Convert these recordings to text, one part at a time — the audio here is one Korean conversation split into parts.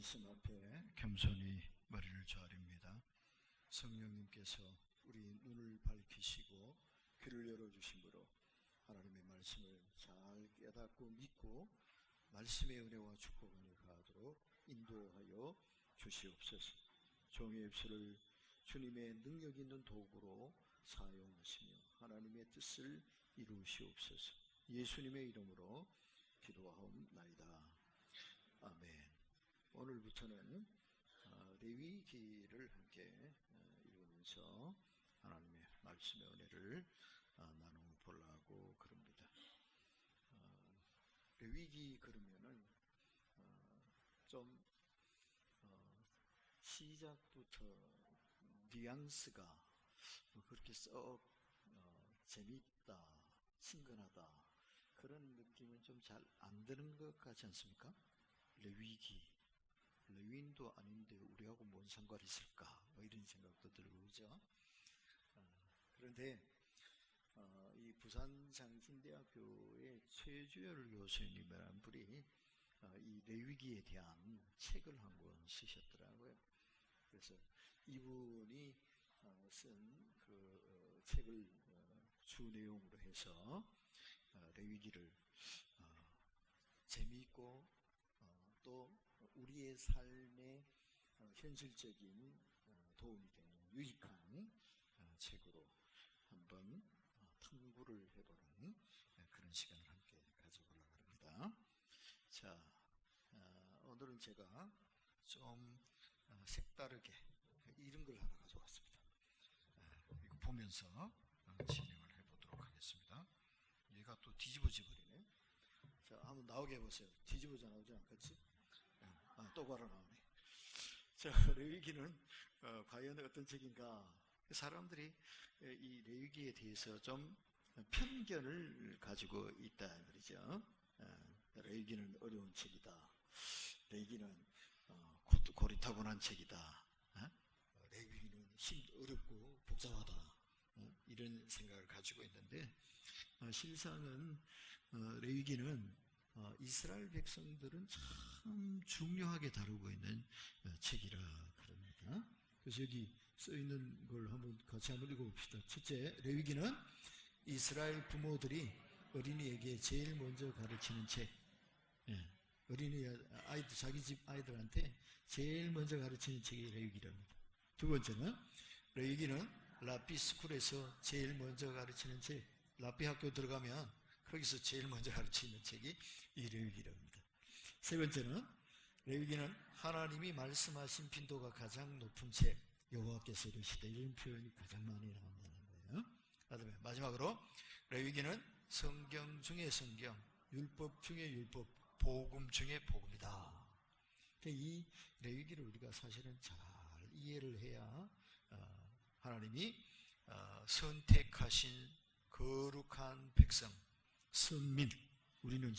말씀 앞에 겸손히 머리를 조아립니다. 성령님께서 우리 눈을 밝히시고 귀를 열어주심으로 하나님의 말씀을 잘 깨닫고 믿고 말씀의 은혜와 축복을 가하도록 인도하여 주시옵소서. 종의 입술을 주님의 능력 있는 도구로 사용하시며 하나님의 뜻을 이루시옵소서. 예수님의 이름으로 기도하옵나이다. 아멘. 오늘부터는 레위기를 함께 읽으면서 하나님의 말씀의 은혜를 나눠보려고 그럽니다. 레위기 그러면은 좀 시작부터 뉘앙스가 그렇게 썩 재밌다, 친근하다 그런 느낌은 좀 잘 안 드는 것 같지 않습니까? 레위기, 레위인도 아닌데 우리하고 뭔 상관이 있을까? 뭐 이런 생각도 들고 그죠? 그런데 이 부산장신대학교의 최주열 교수님이라는 분이 이 레위기에 대한 책을 한 권 쓰셨더라고요. 그래서 이분이 쓴 그 책을 주 내용으로 해서 레위기를 재미있고 또 우리의 삶에 현실적인 도움이 되는 유익한 책으로 한번 탐구를 해보는 그런 시간을 함께 가져보려고 합니다. 자, 오늘은 제가 좀 색다르게 이런 걸 하나 가져왔습니다. 이거 보면서 진행을 해보도록 하겠습니다. 얘가 또 뒤집어져 버리네. 자, 한번 나오게 해보세요. 뒤집어져 나오지 않겠지? 똑바로 나오네. 자, 레위기는 과연 어떤 책인가? 사람들이 이 레위기에 대해서 좀 편견을 가지고 있다 말이죠. 레위기는 어려운 책이다. 레위기는 고리타분한 책이다. 레위기는 어렵고 복잡하다. 이런 생각을 가지고 있는데 실상은 레위기는 이스라엘 백성들은 참 중요하게 다루고 있는 책이라 그럽니다. 그래서 여기 써있는 걸 같이 한번 읽어봅시다. 첫째, 레위기는 이스라엘 부모들이 어린이에게 제일 먼저 가르치는 책. 자기 집 아이들한테 제일 먼저 가르치는 책이 레위기랍니다. 두 번째는 레위기는 라피 스쿨에서 제일 먼저 가르치는 책. 라피 학교 들어가면 거기서 제일 먼저 가르치는 책이 이 레위기랍니다. 세 번째는 레위기는 하나님이 말씀하신 빈도가 가장 높은 책. 여호와께서 이르시되 이런 표현이 가장 많이 나온다는 거예요. 그다음에 마지막으로 레위기는 성경 중에 성경, 율법 중에 율법, 복음 중에 복음이다. 이 레위기를 우리가 사실은 잘 이해를 해야 하나님이 선택하신 거룩한 백성, 선민, 우리는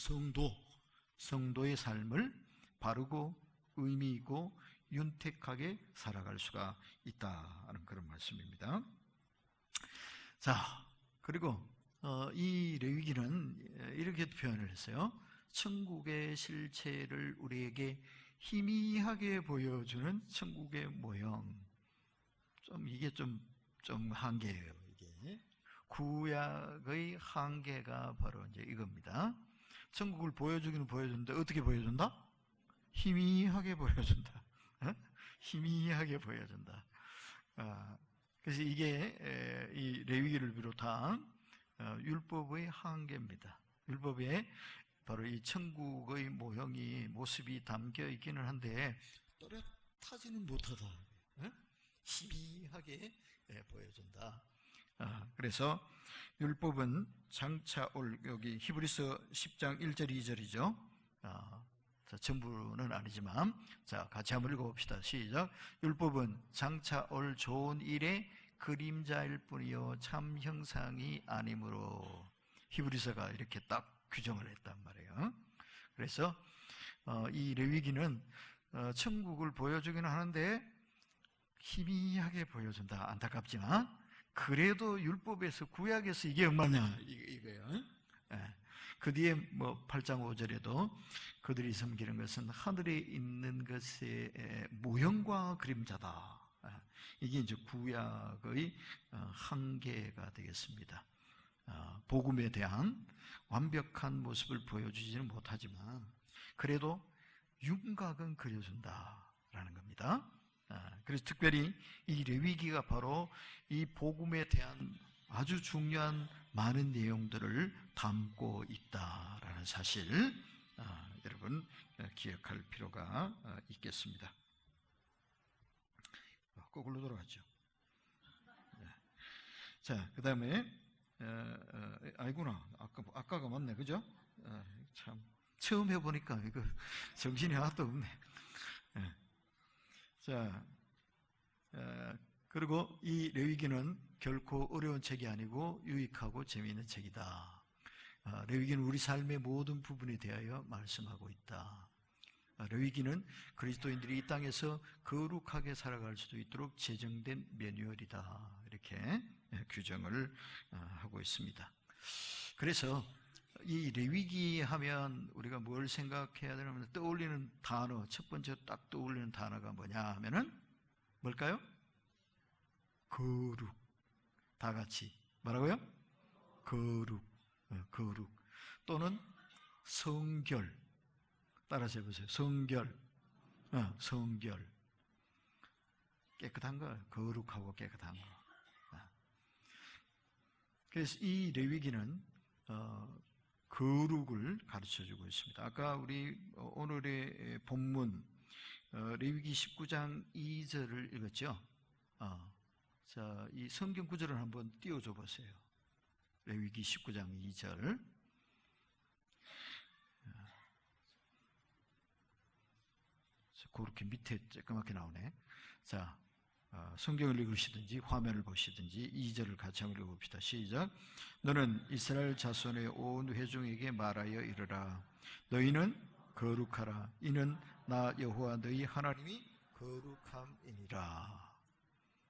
성도의 삶을 바르고 의미 있고 윤택하게 살아갈 수가 있다는 그런 말씀입니다. 자, 그리고 이 레위기는 이렇게 표현을 했어요. 천국의 실체를 우리에게 희미하게 보여주는 천국의 모형. 이게 좀 한계예요. 이게 구약의 한계가 바로 이제 이겁니다. 천국을 보여주기는 보여준다. 어떻게 보여준다? 희미하게 보여준다. 희미하게 보여준다. 그래서 이게 이 레위기를 비롯한 율법의 한계입니다. 율법에 바로 이 천국의 모습이 담겨 있기는 한데 또렷하지는 못하다. 희미하게 보여준다. 그래서 율법은 장차 올, 여기 히브리서 10장 1절 2절이죠. 전부는 아니지만 자, 같이 한번 읽어봅시다. 시작. 율법은 장차 올 좋은 일의 그림자일 뿐이요 참 형상이 아니므로. 히브리서가 이렇게 딱 규정을 했단 말이에요. 그래서 이 레위기는 천국을 보여주기는 하는데 희미하게 보여준다. 안타깝지만 그래도 율법에서 구약에서 이게 얼마냐 이거예요. 그 뒤에 8장 5절에도 그들이 섬기는 것은 하늘에 있는 것의 모형과 그림자다. 이게 이제 구약의 한계가 되겠습니다. 복음에 대한 완벽한 모습을 보여주지는 못하지만 그래도 윤곽은 그려준다라는 겁니다. 그래서 특별히 이 레위기가 바로 이 복음에 대한 아주 중요한 많은 내용들을 담고 있다라는 사실, 여러분 기억할 필요가 있겠습니다. 거꾸로 돌아가죠. 자, 그 다음에 아이구나, 아까가 맞네, 그죠? 참 처음 해보니까 이거 정신이 하나도 없네. 자, 그리고 이 레위기는 결코 어려운 책이 아니고 유익하고 재미있는 책이다. 레위기는 우리 삶의 모든 부분에 대하여 말씀하고 있다. 레위기는 그리스도인들이 이 땅에서 거룩하게 살아갈 수도 있도록 제정된 매뉴얼이다. 이렇게 규정을 하고 있습니다. 그래서 이 레위기 하면 우리가 뭘 생각해야 되냐면 떠올리는 단어, 첫 번째 딱 떠올리는 단어가 뭐냐 하면은 뭘까요? 거룩. 다 같이 뭐라고요? 거룩. 거룩 또는 성결. 따라서 해보세요. 성결. 성결. 깨끗한 거, 거룩하고 깨끗한 거. 그래서 이 레위기는 거룩을 가르쳐주고 있습니다. 아까 우리 오늘의 본문 레위기 19장 2절을 읽었죠. 자, 이 성경 구절을 한번 띄워줘 보세요. 레위기 19장 2절. 그렇게 밑에 쬐끄맣게 나오네. 자, 성경을 읽으시든지 화면을 보시든지 2절을 같이 한번 읽어봅시다. 시작. 너는 이스라엘 자손의 온 회중에게 말하여 이르라. 너희는 거룩하라. 이는 나 여호와 너희 하나님이 거룩함이니라.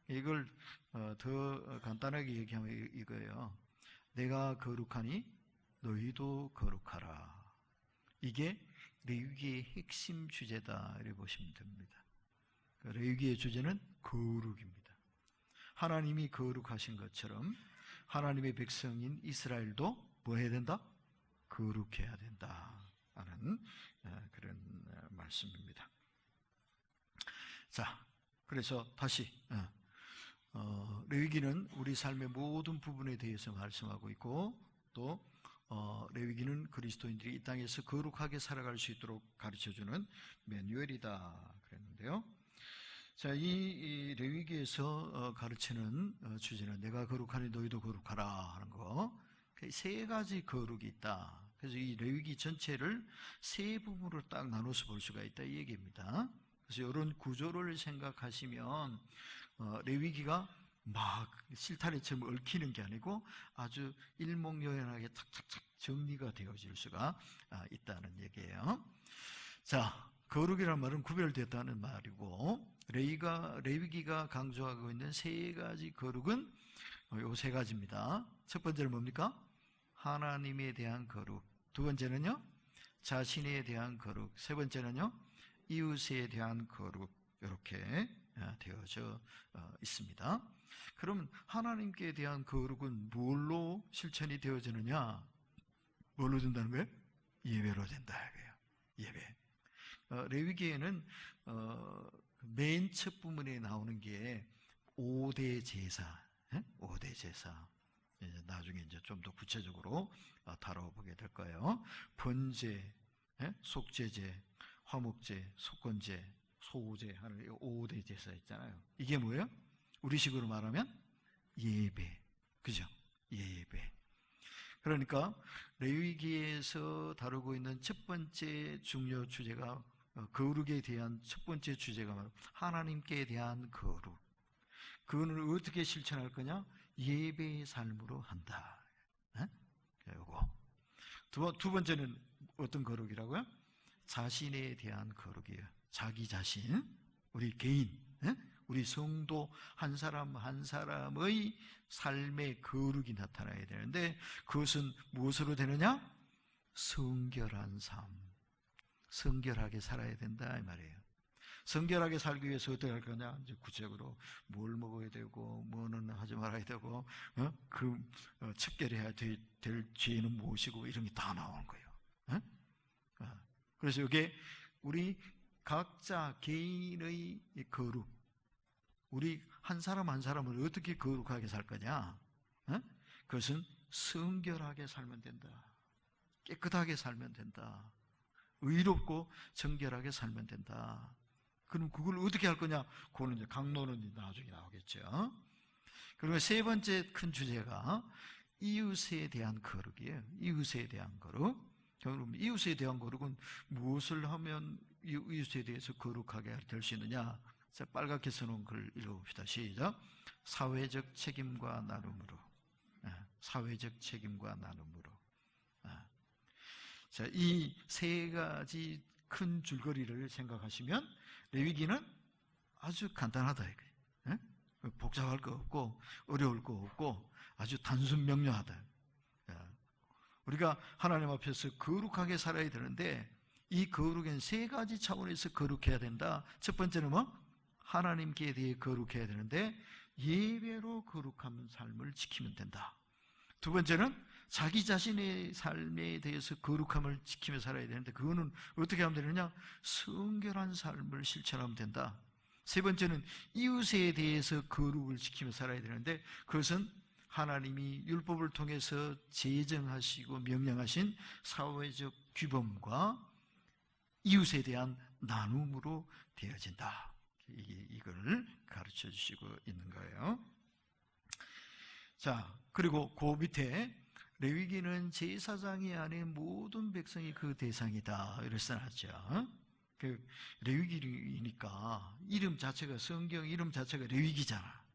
이걸 더 간단하게 얘기하면 이거예요. 내가 거룩하니 너희도 거룩하라. 이게 레위기의 핵심 주제다 이렇게 보시면 됩니다. 레위기의 주제는 거룩입니다. 하나님이 거룩하신 것처럼 하나님의 백성인 이스라엘도 뭐 해야 된다? 거룩해야 된다 하는 그런 말씀입니다. 자, 그래서 다시 레위기는 우리 삶의 모든 부분에 대해서 말씀하고 있고 또 레위기는 그리스도인들이 이 땅에서 거룩하게 살아갈 수 있도록 가르쳐주는 매뉴얼이다 그랬는데요. 자, 이 레위기에서 가르치는 주제는 내가 거룩하니 너희도 거룩하라 하는 거. 세 가지 거룩이 있다. 그래서 이 레위기 전체를 세 부분으로 딱 나눠서 볼 수가 있다 이 얘기입니다. 그래서 이런 구조를 생각하시면 레위기가 막 실타래처럼 얽히는 게 아니고 아주 일목요연하게 탁탁탁 정리가 되어질 수가 있다는 얘기예요. 자, 거룩이라는 말은 구별됐다는 말이고 레위기가 강조하고 있는 세 가지 거룩은 요 세 가지입니다. 첫 번째는 뭡니까? 하나님에 대한 거룩. 두 번째는요? 자신에 대한 거룩. 세 번째는요? 이웃에 대한 거룩. 이렇게 되어져 있습니다. 그럼 하나님께 대한 거룩은 뭘로 실천이 되어지느냐? 뭘로 된다는 거예요? 예배로 된다. 예배. 레위기에는 맨 첫 부분에 나오는 게 5대 제사. 5대 제사. 나중에 이제 좀 더 구체적으로 다뤄보게 될 거예요. 번제, 속죄제, 화목제, 속건제, 소제 하는 5대 제사 있잖아요. 이게 뭐예요? 우리식으로 말하면 예배. 그죠? 예배. 그러니까 레위기에서 다루고 있는 첫 번째 중요 주제가 거룩에 대한 첫 번째 주제가 바로 하나님께 대한 거룩. 그거는 어떻게 실천할 거냐? 예배의 삶으로 한다. 요거. 두 번째는 어떤 거룩이라고요? 자신에 대한 거룩이에요. 자기 자신, 우리 개인, 우리 성도 한 사람 한 사람의 삶의 거룩이 나타나야 되는데 그것은 무엇으로 되느냐? 성결한 삶, 성결하게 살아야 된다 이 말이에요. 성결하게 살기 위해서 어떻게 할 거냐? 이제 구체적으로 뭘 먹어야 되고, 뭐는 하지 말아야 되고, 척결해야 될 죄는 무엇이고, 이런 게 다 나오는 거예요. 그래서 이게 우리 각자 개인의 거룩, 우리 한 사람 한 사람을 어떻게 거룩하게 살 거냐? 그것은 성결하게 살면 된다. 깨끗하게 살면 된다. 의롭고 정결하게 살면 된다. 그럼 그걸 어떻게 할 거냐? 그거는 이제 강론은 나중에 나오겠죠. 그리고 세 번째 큰 주제가 이웃에 대한 거룩이에요. 이웃에 대한 거룩. 그럼 이웃에 대한 거룩은 무엇을 하면 이웃에 대해서 거룩하게 될 수 있느냐? 자, 빨갛게 써놓은 글 읽어봅시다. 시작. 사회적 책임과 나눔으로. 사회적 책임과 나눔으로. 자, 이 세 가지 큰 줄거리를 생각하시면 레위기는 아주 간단하다 이거예요. 복잡할 거 없고 어려울 거 없고 아주 단순 명료하다. 우리가 하나님 앞에서 거룩하게 살아야 되는데 이 거룩엔 세 가지 차원에서 거룩해야 된다. 첫 번째는 뭐? 하나님께 대해 거룩해야 되는데 예배로 거룩한 삶을 지키면 된다. 두 번째는 자기 자신의 삶에 대해서 거룩함을 지키며 살아야 되는데 그거는 어떻게 하면 되느냐? 성결한 삶을 실천하면 된다. 세 번째는 이웃에 대해서 거룩을 지키며 살아야 되는데 그것은 하나님이 율법을 통해서 제정하시고 명령하신 사회적 규범과 이웃에 대한 나눔으로 되어진다. 이걸 가르쳐 주시고 있는 거예요. 자, 그리고 그 밑에 레위기는 제사장이 아닌 모든 백성이 그 대상이다. 이렇게 써놨죠. 그 레위기니까 이름 자체가 성경 이름 자체가 레위기잖아.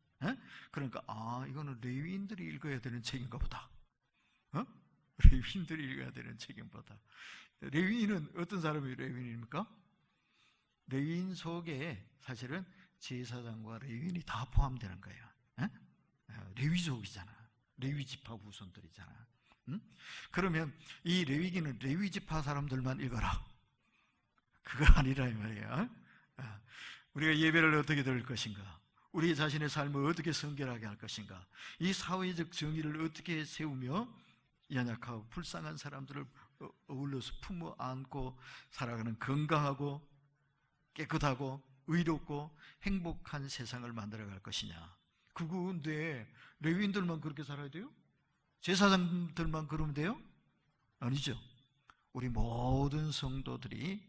그러니까 이거는 레위인들이 읽어야 되는 책인가 보다. 레위인들이 읽어야 되는 책인가 보다. 레위인은 어떤 사람이 레위인입니까? 레위인 속에 사실은 제사장과 레위인이 다 포함되는 거예요. 레위족이잖아. 레위 지파 후손들이잖아. 그러면 이 레위기는 레위 지파 사람들만 읽어라. 그거 아니라 이 말이에요. 우리가 예배를 어떻게 드릴 것인가? 우리 자신의 삶을 어떻게 성결하게 할 것인가? 이 사회적 정의를 어떻게 세우며 연약하고 불쌍한 사람들을 어울러서 품어 안고 살아가는 건강하고 깨끗하고 의롭고 행복한 세상을 만들어갈 것이냐? 그건데 레위인들만 그렇게 살아야 돼요? 제사장들만 그러면 돼요? 아니죠. 우리 모든 성도들이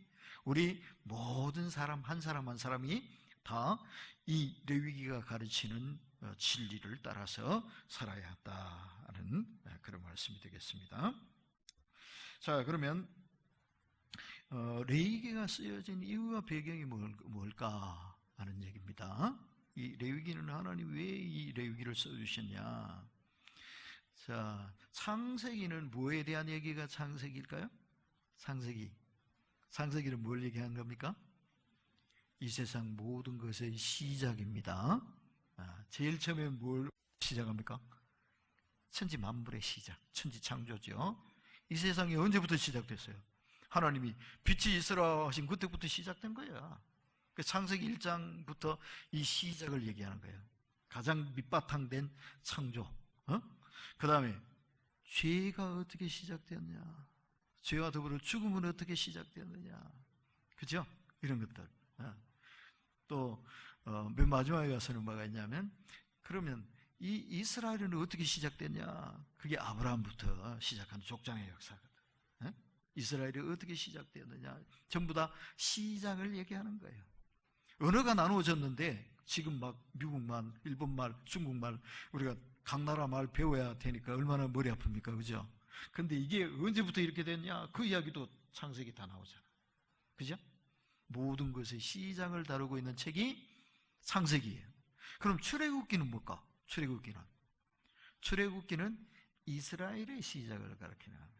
우리 모든 사람 한 사람이 다 이 레위기가 가르치는 진리를 따라서 살아야 한다는 그런 말씀이 되겠습니다. 자, 그러면 레위기가 쓰여진 이유와 배경이 뭘까 하는 얘기입니다. 이 레위기는 하나님 왜 이 레위기를 써주셨냐? 자, 창세기는 뭐에 대한 얘기가 창세기일까요? 창세기는 뭘 얘기하는 겁니까? 이 세상 모든 것의 시작입니다. 제일 처음에 뭘 시작합니까? 천지 만물의 시작, 천지 창조죠. 이 세상이 언제부터 시작됐어요? 하나님이 빛이 있으라 하신 그때부터 시작된 거야. 창세기 1장부터 이 시작을 얘기하는 거예요. 가장 밑바탕된 창조. 그 다음에 죄가 어떻게 시작되었냐? 죄와 더불어 죽음은 어떻게 시작되었느냐? 그죠? 이런 것들. 또 맨 마지막에 가서는 뭐가 있냐면 그러면 이 이스라엘은 어떻게 시작됐냐? 그게 아브라함부터 시작한 족장의 역사거든. 이스라엘이 어떻게 시작되었느냐? 전부 다 시작을 얘기하는 거예요. 언어가 나누어졌는데 지금 막 미국말, 일본말, 중국말 우리가 각 나라 말 배워야 되니까 얼마나 머리 아픕니까? 그죠? 근데 이게 언제부터 이렇게 됐냐? 그 이야기도 창세기 다 나오잖아. 그죠? 모든 것의 시작을 다루고 있는 책이 창세기예요. 그럼 출애굽기는 뭘까? 출애굽기는 이스라엘의 시작을 가리키는 거예요.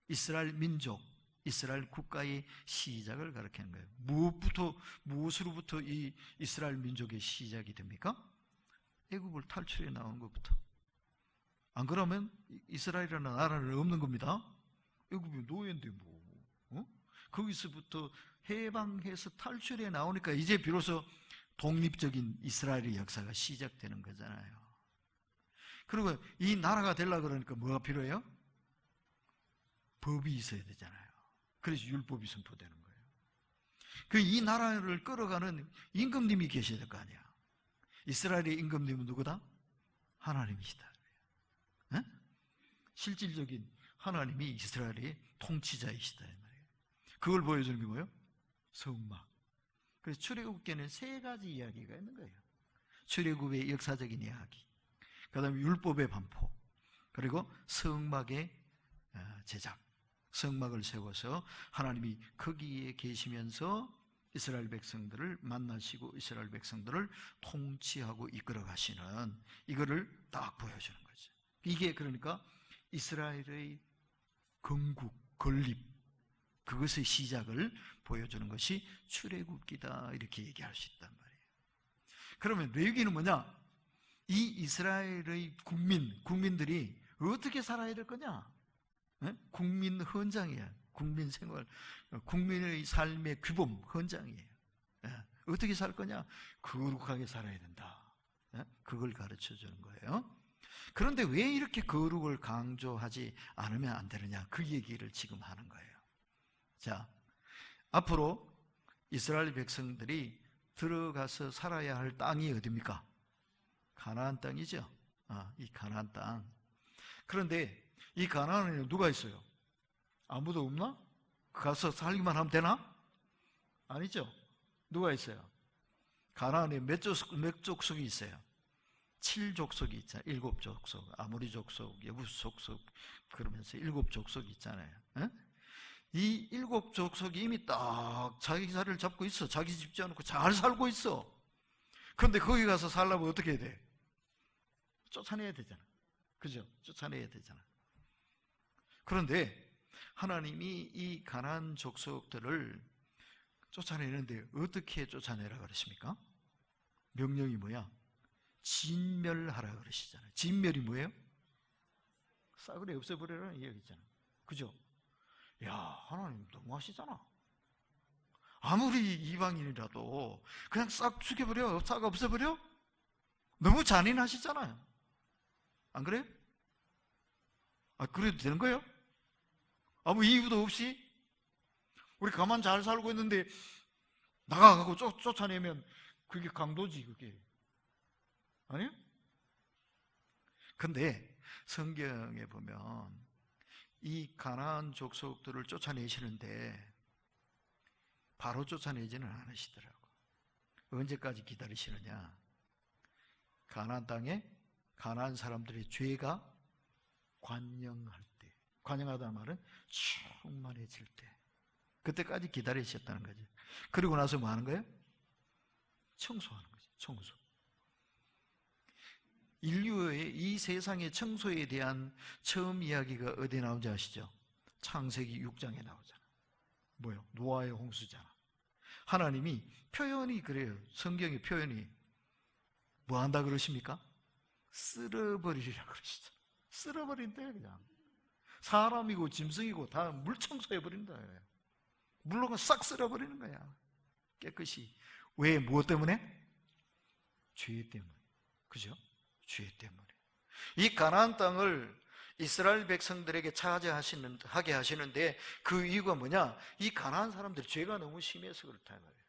이스라엘 민족, 이스라엘 국가의 시작을 가리키는 거예요. 무엇으로부터 이 이스라엘 민족의 시작이 됩니까? 애굽을 탈출해 나온 것부터. 안 그러면 이스라엘이라는 나라는 없는 겁니다. 애굽이 노예인데 뭐, 거기서부터 해방해서 탈출해 나오니까 이제 비로소 독립적인 이스라엘의 역사가 시작되는 거잖아요. 그리고 이 나라가 되려고 그러니까 뭐가 필요해요? 법이 있어야 되잖아요. 그래서 율법이 선포되는 거예요. 그 이 나라를 끌어가는 임금님이 계셔야 될 거 아니야. 이스라엘의 임금님은 누구다? 하나님이시다. 네? 실질적인 하나님이 이스라엘의 통치자이시다. 그걸 보여주는 게 뭐예요? 성막. 그래서 출애굽기에는 세 가지 이야기가 있는 거예요. 출애굽의 역사적인 이야기, 그 다음에 율법의 반포, 그리고 성막의 제작. 성막을 세워서 하나님이 거기에 계시면서 이스라엘 백성들을 만나시고 이스라엘 백성들을 통치하고 이끌어 가시는, 이거를 딱 보여주는 거죠. 이게 그러니까 이스라엘의 건국, 건립, 그것의 시작을 보여주는 것이 출애굽기다, 이렇게 얘기할 수 있단 말이에요. 그러면 레위기는 뭐냐? 이 이스라엘의 국민들이 어떻게 살아야 될 거냐? 국민 헌장이에요. 국민 생활, 국민의 삶의 규범 헌장이에요. 어떻게 살 거냐? 거룩하게 살아야 된다. 그걸 가르쳐 주는 거예요. 그런데 왜 이렇게 거룩을 강조하지 않으면 안 되느냐? 그 얘기를 지금 하는 거예요. 자, 앞으로 이스라엘 백성들이 들어가서 살아야 할 땅이 어디입니까? 가나안 땅이죠. 이 가나안 땅. 그런데 이 가나안에는 누가 있어요? 아무도 없나? 가서 살기만 하면 되나? 아니죠. 누가 있어요? 가나안에 몇 족속이 있어요? 7족속이 있잖아요. 7족속, 아모리 족속, 여부스 족속, 그러면서 7족속이 있잖아요. 이 7족속이 이미 딱 자기 자리를 잡고 있어. 자기 집 지어놓고 잘 살고 있어. 그런데 거기 가서 살려면 어떻게 해야 돼? 쫓아내야 되잖아. 그죠? 쫓아내야 되잖아. 그런데 하나님이 이 가나안 족속들을 쫓아내는데 어떻게 쫓아내라 그러십니까? 명령이 뭐야? 진멸하라 그러시잖아요. 진멸이 뭐예요? 싸그리 없애버리라는 이야기잖아요. 그죠? 야, 하나님 너무하시잖아. 아무리 이방인이라도 그냥 싹 죽여버려, 싹 없애버려? 너무 잔인하시잖아요. 안 그래요? 그래도 되는 거예요? 아무 이유도 없이? 우리 가만 잘 살고 있는데 나가고 쫓아내면 그게 강도지, 그게. 아니요? 근데 성경에 보면 이 가나안 족속들을 쫓아내시는데 바로 쫓아내지는 않으시더라고. 언제까지 기다리시느냐? 가나안 땅에 가나안 사람들의 죄가 관영할 때, 관영하다는 말은 충만해질 때, 그때까지 기다리셨다는 거죠. 그리고 나서 뭐 하는 거예요? 청소하는 거죠. 청소. 인류의 이 세상의 청소에 대한 처음 이야기가 어디에 나오는지 아시죠? 창세기 6장에 나오잖아. 뭐요? 노아의 홍수잖아. 하나님이 표현이 그래요. 성경의 표현이 뭐 한다 그러십니까? 쓸어버리리라 그러시죠. 쓸어버린대요, 그냥. 사람이고 짐승이고 다 물 청소해버린다. 물로 싹 쓸어버리는 거야. 깨끗이. 왜? 무엇 때문에? 죄 때문에. 그죠? 죄 때문에. 이 가나안 땅을 이스라엘 백성들에게 차지하게 하시는데 그 이유가 뭐냐? 이 가나안 사람들 죄가 너무 심해서 그렇다 말이에요.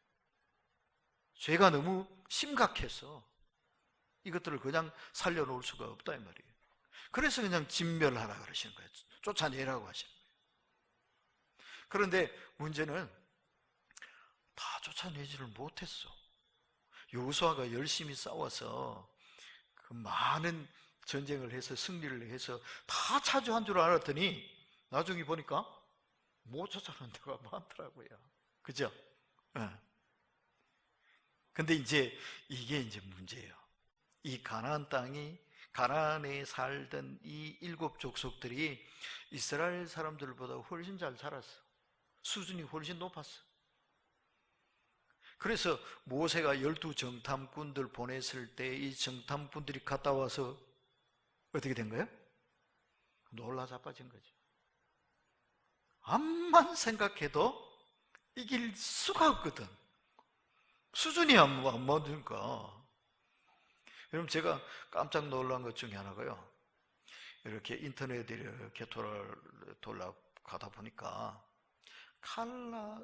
죄가 너무 심각해서 이것들을 그냥 살려놓을 수가 없다 이 말이에요. 그래서 그냥 진멸하라 그러시는 거예요. 쫓아내라고 하시는 거예요. 그런데 문제는 다 쫓아내지를 못했어. 여호수아가 열심히 싸워서 그 많은 전쟁을 해서 승리를 해서 다 차지한 줄 알았더니 나중에 보니까 못 쫓아내는 데가 많더라고요. 그죠? 근데 이제 이게 이제 문제예요. 이 가나안 땅이, 가나안에 살던 이 7족속들이 이스라엘 사람들보다 훨씬 잘 살았어. 수준이 훨씬 높았어. 그래서 모세가 12정탐꾼들 보냈을 때 이 정탐꾼들이 갔다 와서 어떻게 된 거예요? 놀라 자빠진 거죠. 암만 생각해도 이길 수가 없거든. 수준이 안 맞으니까. 여러분, 제가 깜짝 놀란 것 중에 하나가요, 이렇게 인터넷에 이렇게 돌아가다 보니까 칼라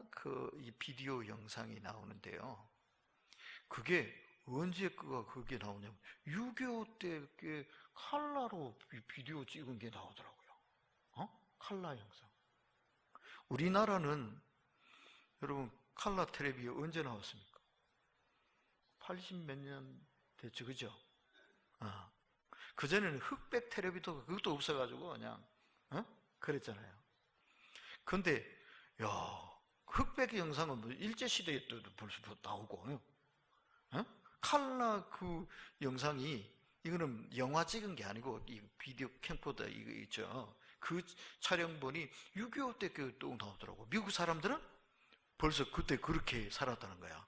이 비디오 영상이 나오는데요, 그게 언제 그게 나오냐면 6.25 때 칼라로 비디오 찍은 게 나오더라고요. 칼라 영상. 우리나라는 여러분 칼라 텔레비 언제 나왔습니까? 80 몇 년 됐죠, 그죠? 그전에는 흑백 텔레비도 그것도 없어가지고 그냥 그랬잖아요. 근데 흑백 영상은 뭐 일제시대에 또 벌써 나오고, 칼라 그 영상이, 이거는 영화 찍은 게 아니고 이 비디오 캠코더 이거 있죠, 그 촬영본이 6.25 때 또 나오더라고. 미국 사람들은 벌써 그때 그렇게 살았다는 거야.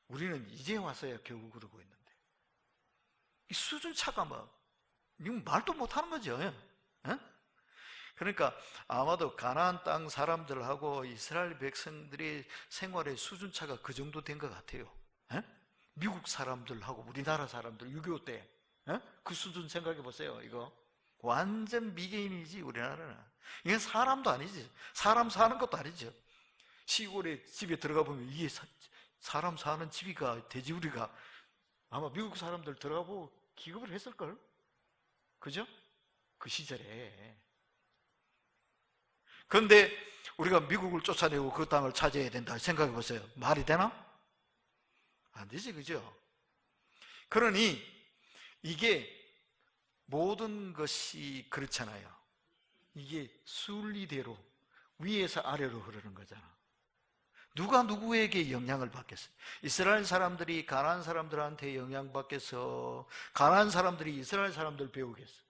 우리는 이제 와서야 겨우 그러고 있는데, 이 수준 차가 이건 말도 못하는 거죠. 그러니까 아마도 가나안 땅 사람들하고 이스라엘 백성들의 생활의 수준 차가 그 정도 된 것 같아요. 미국 사람들하고 우리나라 사람들 6.25 때 그 수준 생각해 보세요. 이거 완전 미개인이지 우리나라는. 이건 사람도 아니지, 사람 사는 것도 아니죠. 시골에 집에 들어가 보면 이게 사람 사는 집이가 돼지우리가, 아마 미국 사람들 들어가 보고 기겁을 했을걸, 그죠? 그 시절에. 그런데 우리가 미국을 쫓아내고 그 땅을 차지해야 된다 생각해 보세요. 말이 되나? 안 되지, 그죠? 그러니 이게 모든 것이 그렇잖아요. 이게 순리대로 위에서 아래로 흐르는 거잖아. 누가 누구에게 영향을 받겠어요? 이스라엘 사람들이 가나안 사람들한테 영향받겠어? 가나안 사람들이 이스라엘 사람들 배우겠어?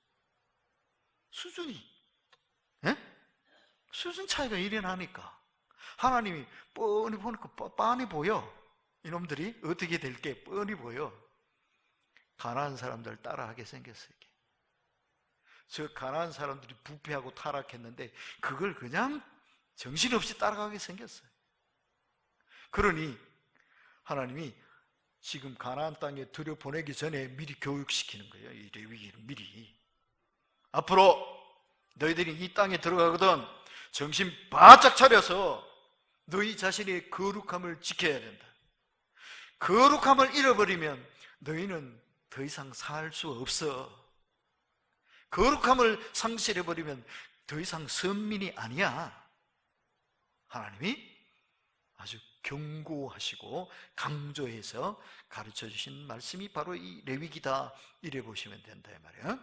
수준이, 수준 차이가 일어나니까 하나님이 뻔히 보니까 뻔히 보여. 이놈들이 어떻게 될 게 뻔히 보여. 가나안 사람들 따라하게 생겼어요. 저 가나안 사람들이 부패하고 타락했는데 그걸 그냥 정신없이 따라가게 생겼어요. 그러니 하나님이 지금 가나안 땅에 들여보내기 전에 미리 교육시키는 거예요. 이 레위기는 미리. 앞으로 너희들이 이 땅에 들어가거든 정신 바짝 차려서 너희 자신의 거룩함을 지켜야 된다. 거룩함을 잃어버리면 너희는 더 이상 살 수 없어. 거룩함을 상실해버리면 더 이상 선민이 아니야. 하나님이 아주 경고하시고 강조해서 가르쳐 주신 말씀이 바로 이 레위기다, 이래 보시면 된다 이 말이에요.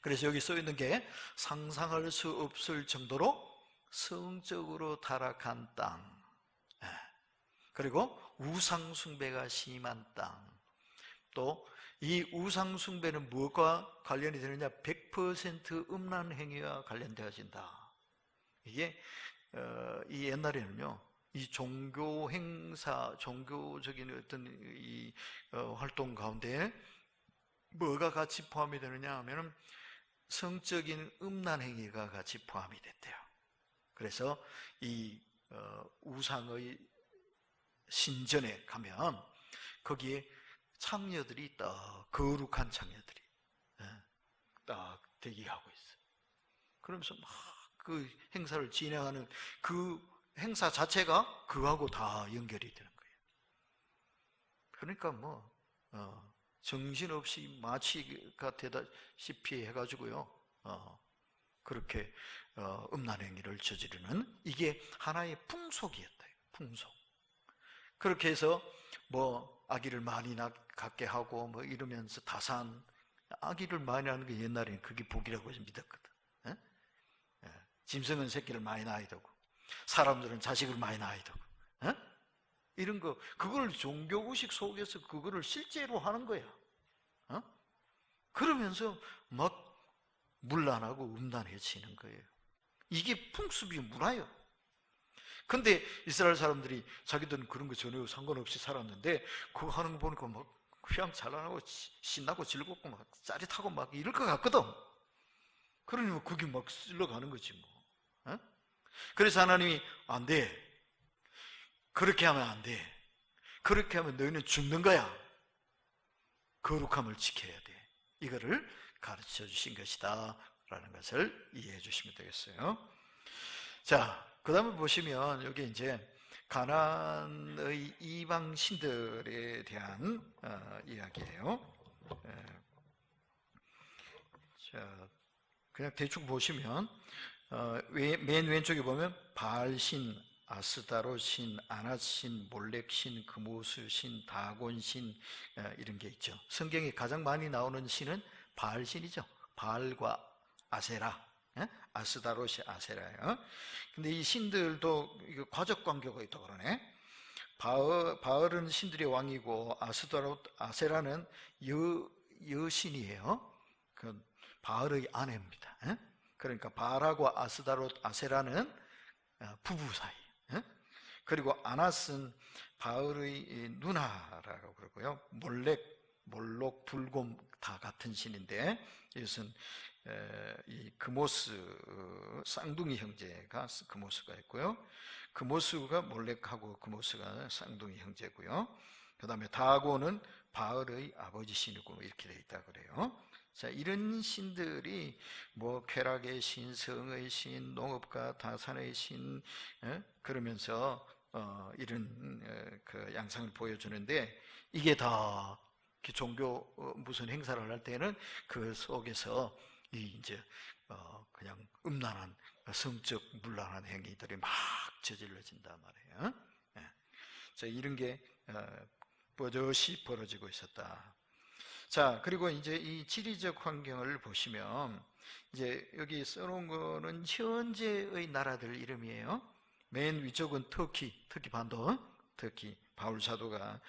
그래서 여기 써 있는 게 상상할 수 없을 정도로 성적으로 타락한 땅, 그리고 우상 숭배가 심한 땅. 또 이 우상 숭배는 무엇과 관련이 되느냐? 100% 음란 행위와 관련되어진다. 이게 이 옛날에는요, 이 종교 행사, 종교적인 어떤 이 활동 가운데 뭐가 같이 포함이 되느냐 하면은 성적인 음란 행위가 같이 포함이 됐대요. 그래서 이 우상의 신전에 가면 거기에 창녀들이 딱, 거룩한 창녀들이 딱 대기하고 있어요. 그러면서 막 그 행사를 진행하는 그 행사 자체가 그거하고 다 연결이 되는 거예요. 그러니까 정신없이 마취가 되다시피 해가지고요, 그렇게 음란 행위를 저지르는, 이게 하나의 풍속이었다. 풍속. 그렇게 해서 아기를 많이 갖게 하고 이러면서 다산, 아기를 많이 하는 게 옛날에는 그게 복이라고 믿었거든. 짐승은 새끼를 많이 낳아야 되고 사람들은 자식을 많이 낳아야 되고, 이런 거, 그걸 종교의식 속에서 그거를 실제로 하는 거야. 그러면서 막 문란하고 음란해지는 거예요. 이게 풍습이 문화예요. 근데 이스라엘 사람들이 자기들은 그런 거 전혀 상관없이 살았는데 그거 하는 거 보니까 막 휘황찬란하고 신나고 즐겁고 막 짜릿하고 막 이럴 것 같거든. 그러니 그게 막 쓸려가는 거지 뭐. 그래서 하나님이 안 돼. 그렇게 하면 안 돼. 그렇게 하면 너희는 죽는 거야. 거룩함을 지켜야 돼. 이거를 가르쳐 주신 것이다 라는 것을 이해해 주시면 되겠어요. 자, 그 다음에 보시면 여기 이제 가나안의 이방 신들에 대한 이야기예요. 자, 그냥 대충 보시면 맨 왼쪽에 보면 바알신, 아스다롯신, 아낫신, 몰렉신, 그모스신, 다곤신 이런 게 있죠. 성경에 가장 많이 나오는 신은 바알신이죠. 바알과 아세라, 아스다롯이 아세라예요. 근데 이 신들도 이거 과적 관계가 있다고 그러네. 바알은 신들의 왕이고 아스다롯, 아세라는 여신이에요. 그 바알의 아내입니다. 그러니까 바알하고 아스다롯, 아세라는 부부 사이. 그리고 아낫은 바알의 누나라고 그러고요. 몰록, 불곰 다 같은 신인데 이것은 이 그모스 쌍둥이 형제가 그모스가 있고요. 그모스가 몰렉하고 그모스가 쌍둥이 형제고요. 그 다음에 다곤은 바알의 아버지 신이고 이렇게 되어 있다 그래요. 자, 이런 신들이 뭐 쾌락의 신, 성의 신, 농업과 다산의 신 그러면서 이런 그 양상을 보여주는데 이게 다 종교 무슨 행사를 할 때는 그 속에서 이제 그냥 음란한 성적 문란한 행위들이 막 저질러진단 말이에요. 자, 이런 게 버젓이 벌어지고 있었다. 자, 그리고 이제 이 지리적 환경을 보시면 이제 여기 써놓은 거는 현재의 나라들 이름이에요. 맨 위쪽은 터키 반도, 터키 바울 사도가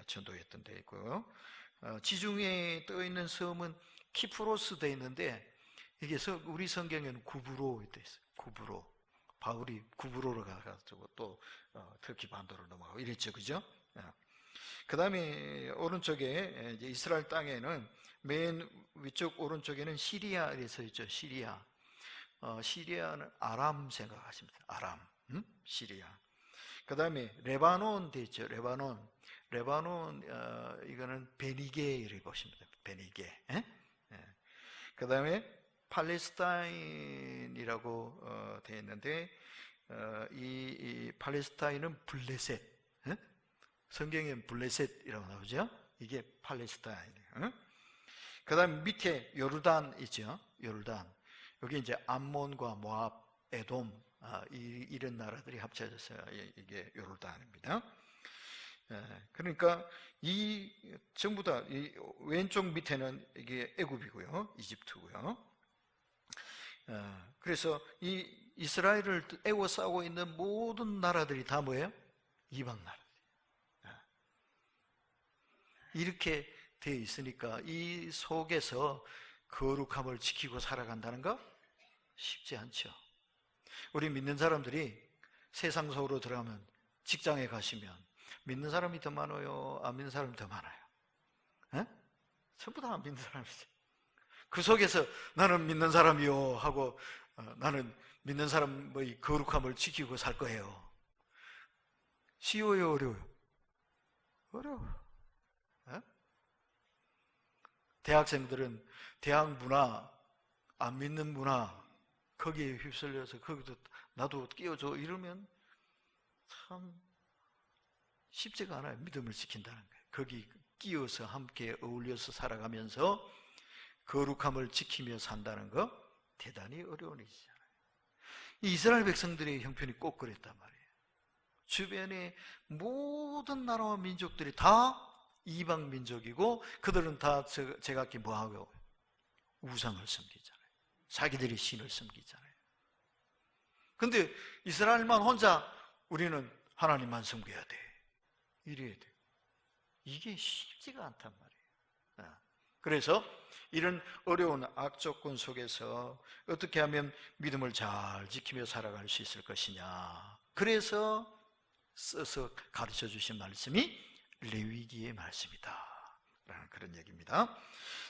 전도했던 데 있고요. 지중해에 떠 있는 섬은 키프로스 돼 있는데 이게 우리 성경에는 구브로 돼 있어요. 구브로. 바울이 구브로로 가가지고 또 터키 반도로 넘어가고 이랬죠, 그죠? 그 다음에 오른쪽에 이제 이스라엘 땅에는 맨 위쪽 오른쪽에는 시리아 이래서 있죠. 시리아. 시리아는 아람 생각하시면 돼요. 아람, 시리아. 그 다음에 레바논 돼 있죠. 레바논 이거는 베니게를 보시면 돼요. 베니게. 그 다음에 팔레스타인이라고 되어 있는데 이 팔레스타인은 블레셋. 성경에 블레셋이라고 나오죠. 이게 팔레스타인이에요. 그 다음 밑에 요르단 있죠. 요르단. 여기 이제 암몬과 모압, 에돔 이런 나라들이 합쳐져서 이게 요르단입니다. 그러니까 이 전부 다 이 왼쪽 밑에는 이게 애굽이고요, 이집트고요. 그래서 이 이스라엘을 애워싸고 있는 모든 나라들이 다 뭐예요? 이방 나라. 이렇게 되어 있으니까 이 속에서 거룩함을 지키고 살아간다는 거 쉽지 않죠. 우리 믿는 사람들이 세상 속으로 들어가면 직장에 가시면 믿는 사람이 더 많아요? 안 믿는 사람이 더 많아요? 전부 다 안 믿는 사람이죠. 그 속에서 나는 믿는 사람이요 하고 나는 믿는 사람의 거룩함을 지키고 살 거예요. 쉬워요, 어려워요? 어려워. 대학생들은 대학 문화, 안 믿는 문화 거기에 휩쓸려서 거기도 나도 끼워줘 이러면 참 쉽지가 않아요. 믿음을 지킨다는 거예요. 거기 끼어서 함께 어울려서 살아가면서 거룩함을 지키며 산다는 거 대단히 어려운 일이잖아요. 이스라엘 백성들의 형편이 꼭 그랬단 말이에요. 주변의 모든 나라와 민족들이 다 이방 민족이고 그들은 다 제각기 뭐하고 우상을 섬기잖아요. 자기들이 신을 섬기잖아요. 근데 이스라엘만 혼자 우리는 하나님만 섬겨야 돼. 이래야 돼. 이게 쉽지가 않단 말이에요. 그래서 이런 어려운 악조건 속에서 어떻게 하면 믿음을 잘 지키며 살아갈 수 있을 것이냐. 그래서 써서 가르쳐 주신 말씀이 레위기의 말씀이다 라는 그런 얘기입니다.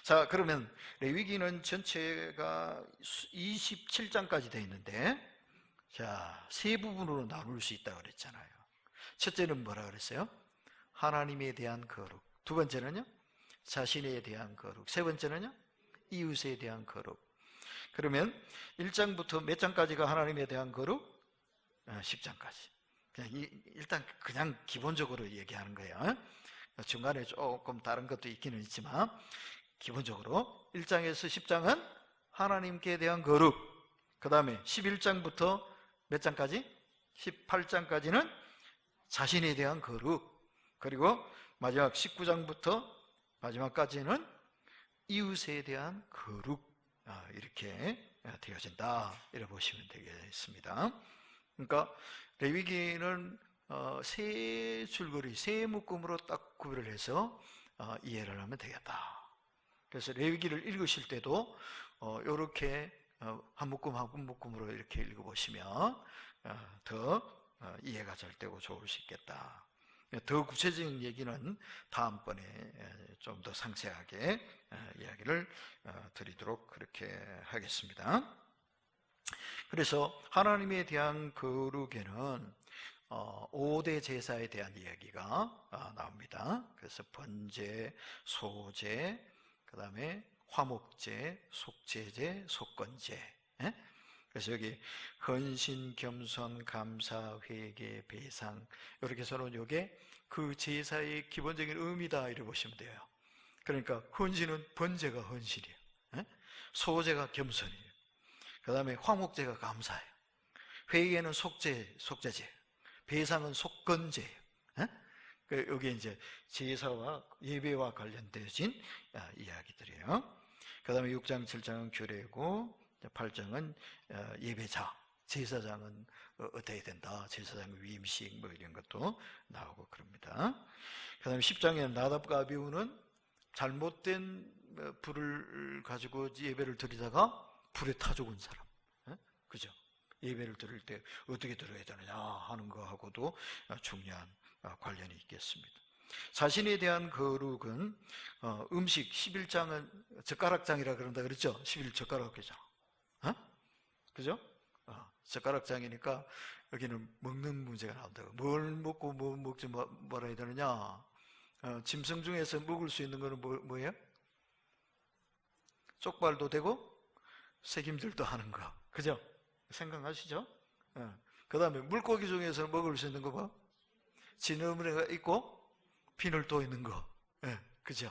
자, 그러면 레위기는 전체가 27장까지 되어 있는데 자, 세 부분으로 나눌 수 있다고 그랬잖아요. 첫째는 뭐라 그랬어요? 하나님에 대한 거룩. 두 번째는요? 자신에 대한 거룩. 세 번째는요? 이웃에 대한 거룩. 그러면 1장부터 몇 장까지가 하나님에 대한 거룩? 10장까지. 일단 그냥 기본적으로 얘기하는 거예요. 중간에 조금 다른 것도 있기는 있지만 기본적으로 1장에서 10장은 하나님께 대한 거룩, 그 다음에 11장부터 몇 장까지? 18장까지는 자신에 대한 거룩, 그리고 마지막 19장부터 마지막까지는 이웃에 대한 거룩, 이렇게 되어진다, 이렇게 보시면 되겠습니다. 그러니까 레위기는 세 줄거리, 세 묶음으로 딱 구별을 해서 이해를 하면 되겠다. 그래서 레위기를 읽으실 때도 이렇게 한 묶음 한 묶음으로 이렇게 읽어보시면 더 이해가 잘 되고 좋을 수 있겠다. 더 구체적인 얘기는 다음번에 좀 더 상세하게 이야기를 드리도록 그렇게 하겠습니다. 그래서 하나님에 대한 거룩에는 5대 제사에 대한 이야기가 나옵니다. 그래서 번제, 소제, 그 다음에 화목제, 속죄제, 속건제. 그래서 여기 헌신, 겸손, 감사, 회개, 배상, 이렇게 해서는 이게 그 제사의 기본적인 의미다, 이렇게 보시면 돼요. 그러니까 헌신은 번제가 헌신이에요. 소제가 겸손이에요. 그 다음에 화목제가 감사예요. 회개는 속죄제예요. 배상은 속건제예요. 여기 이제 제사와 예배와 관련되어진 이야기들이에요. 그 다음에 6장, 7장은 규례고, 8장은 예배자, 제사장은 어떻게 된다, 제사장 위임식 뭐 이런 것도 나오고 그럽니다. 그 다음에 10장에는 나답과 아비후는 잘못된 불을 가지고 예배를 드리다가 불에 타 죽은 사람, 그죠? 예배를 드릴 때 어떻게 드려야 되느냐 하는 거하고도 중요한 관련이 있겠습니다. 자신에 대한 거룩은 음식 11장은 젓가락장이라 그런다 그랬죠? 11젓가락이죠. 그죠? 젓가락장이니까 여기는 먹는 문제가 나온다고. 뭘 먹고 뭐 먹지 뭐라 해야 되느냐? 짐승 중에서 먹을 수 있는 거는 뭐예요? 쪽발도 되고 새김질도 하는 거, 그죠? 생각하시죠? 그 다음에 물고기 중에서 먹을 수 있는 거 뭐? 지느러미가 있고 비늘도 있는 거, 그죠?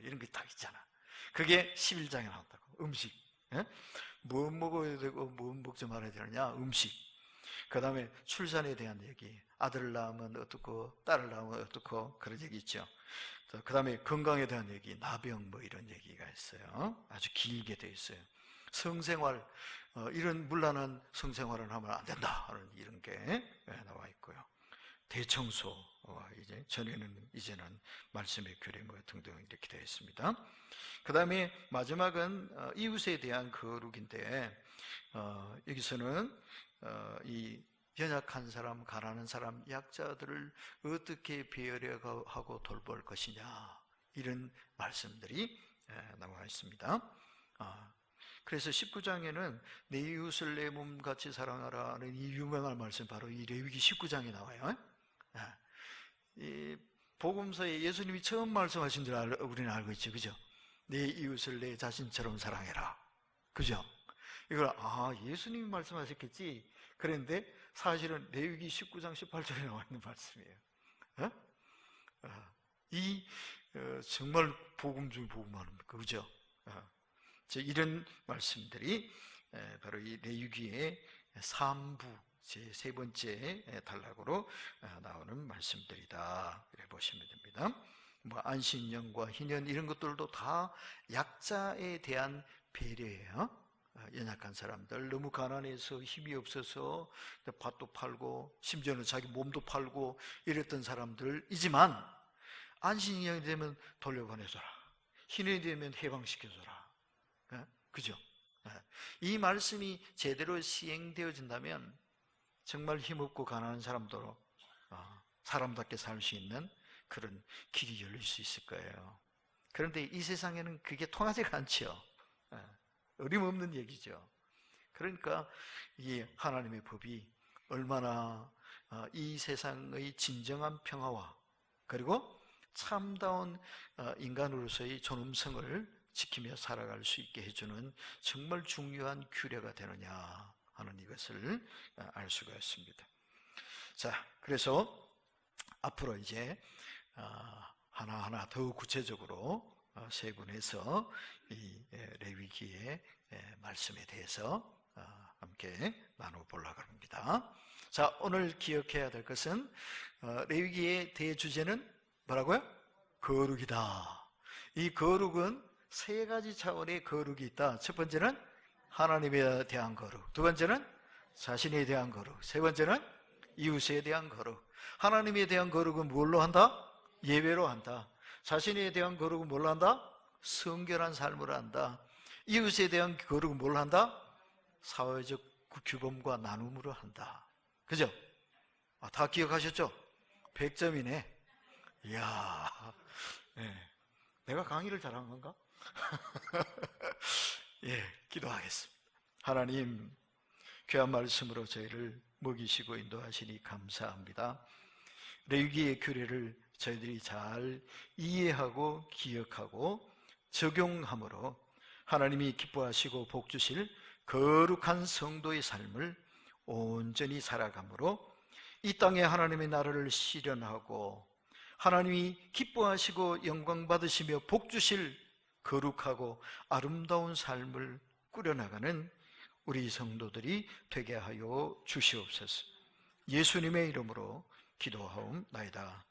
이런 게 다 있잖아. 그게 11장에 나온다고. 음식. 뭐 먹어야 되고 뭐 먹지 말아야 되느냐? 음식. 그 다음에 출산에 대한 얘기. 아들을 낳으면 어떻고 딸을 낳으면 어떻고 그런 얘기 있죠. 그 다음에 건강에 대한 얘기, 나병 뭐 이런 얘기가 있어요. 아주 길게 돼 있어요. 성생활, 이런 문란한 성생활을 하면 안 된다 하는 이런 게 나와 있고요. 대청소, 이제는 말씀의 규례 뭐 등등 이렇게 되어 있습니다. 그 다음에 마지막은 이웃에 대한 거룩인데, 여기서는 이 연약한 사람, 가난한 사람, 약자들을 어떻게 배려하고 돌볼 것이냐, 이런 말씀들이 나와 있습니다. 그래서 19장에는 내 이웃을 내 몸같이 사랑하라는 이 유명한 말씀, 바로 이 레위기 19장에 나와요. 이 복음서에 예수님이 처음 말씀하신 줄 우리는 알고 있죠, 그죠? 내 이웃을 내 자신처럼 사랑해라, 그죠? 이걸 예수님이 말씀하셨겠지. 그런데 사실은 레위기 19장 18절에 나와 있는 말씀이에요. 정말 복음 중 복음 아닙니까, 그죠? 이런 말씀들이 바로 이 레위기의 3부 제 3번째 단락으로 나오는 말씀들이다, 이렇게 보시면 됩니다. 뭐 안식년과 희년 이런 것들도 다 약자에 대한 배려예요. 연약한 사람들, 너무 가난해서 힘이 없어서 밭도 팔고 심지어는 자기 몸도 팔고 이랬던 사람들이지만, 안식년이 되면 돌려보내줘라, 희년이 되면 해방시켜줘라, 그죠? 이 말씀이 제대로 시행되어진다면 정말 힘없고 가난한 사람도 사람답게 살 수 있는 그런 길이 열릴 수 있을 거예요. 그런데 이 세상에는 그게 통하지가 않죠. 어림없는 얘기죠. 그러니까 이 하나님의 법이 얼마나 이 세상의 진정한 평화와 그리고 참다운 인간으로서의 존엄성을 지키며 살아갈 수 있게 해주는 정말 중요한 규례가 되느냐 하는 이것을 알 수가 있습니다. 자, 그래서 앞으로 이제 하나하나 더욱 구체적으로 세분해서 이 레위기의 말씀에 대해서 함께 나눠보려고 합니다. 자, 오늘 기억해야 될 것은 레위기의 대주제는 뭐라고요? 거룩이다. 이 거룩은 세 가지 차원의 거룩이 있다. 첫 번째는 하나님에 대한 거룩, 두 번째는 자신에 대한 거룩, 세 번째는 이웃에 대한 거룩. 하나님에 대한 거룩은 뭘로 한다? 예배로 한다. 자신에 대한 거룩은 뭘로 한다? 성결한 삶으로 한다. 이웃에 대한 거룩은 뭘로 한다? 사회적 규범과 나눔으로 한다. 그죠? 다 기억하셨죠? 100점이네. 이야, 네. 내가 강의를 잘한 건가? 예, 기도하겠습니다. 하나님, 귀한 말씀으로 저희를 먹이시고 인도하시니 감사합니다. 레위기의 규례를 저희들이 잘 이해하고 기억하고 적용함으로 하나님이 기뻐하시고 복주실 거룩한 성도의 삶을 온전히 살아감으로 이 땅에 하나님의 나라를 실현하고 하나님이 기뻐하시고 영광 받으시며 복주실 거룩하고 아름다운 삶을 꾸려나가는 우리 성도들이 되게 하여 주시옵소서. 예수님의 이름으로 기도하옵나이다.